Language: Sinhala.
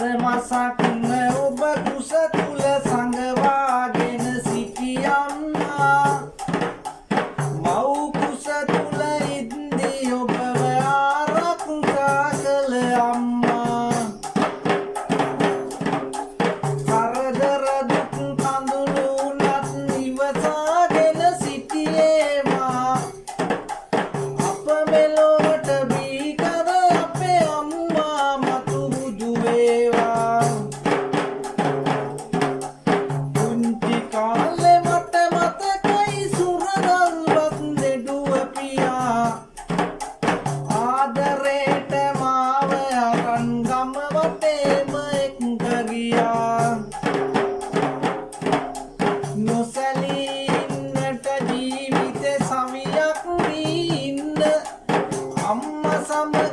මසක් ඔබ කුස තුල සංගවාගෙන සිටියම්මා මව් කුස තුල ඉද්දී ඔබව ආරක්ෂා කළ අම්මා කරදර දුක් කඳුළු උනත් ඉවසාගෙන සිටියේවා අප මෙලොවට බීකර අපේ අම්මා මතු බුදු වේවා පුංචි කාලේ මට මතකයි සුරදල්වත් නෙඩුව පියා ආදරේට මාව අරන් ගම වටේම එක්ක ගියා නොසැලී ඉන්නට ජීවිතේ සවියක් වී ඉන්න අම්මා සමග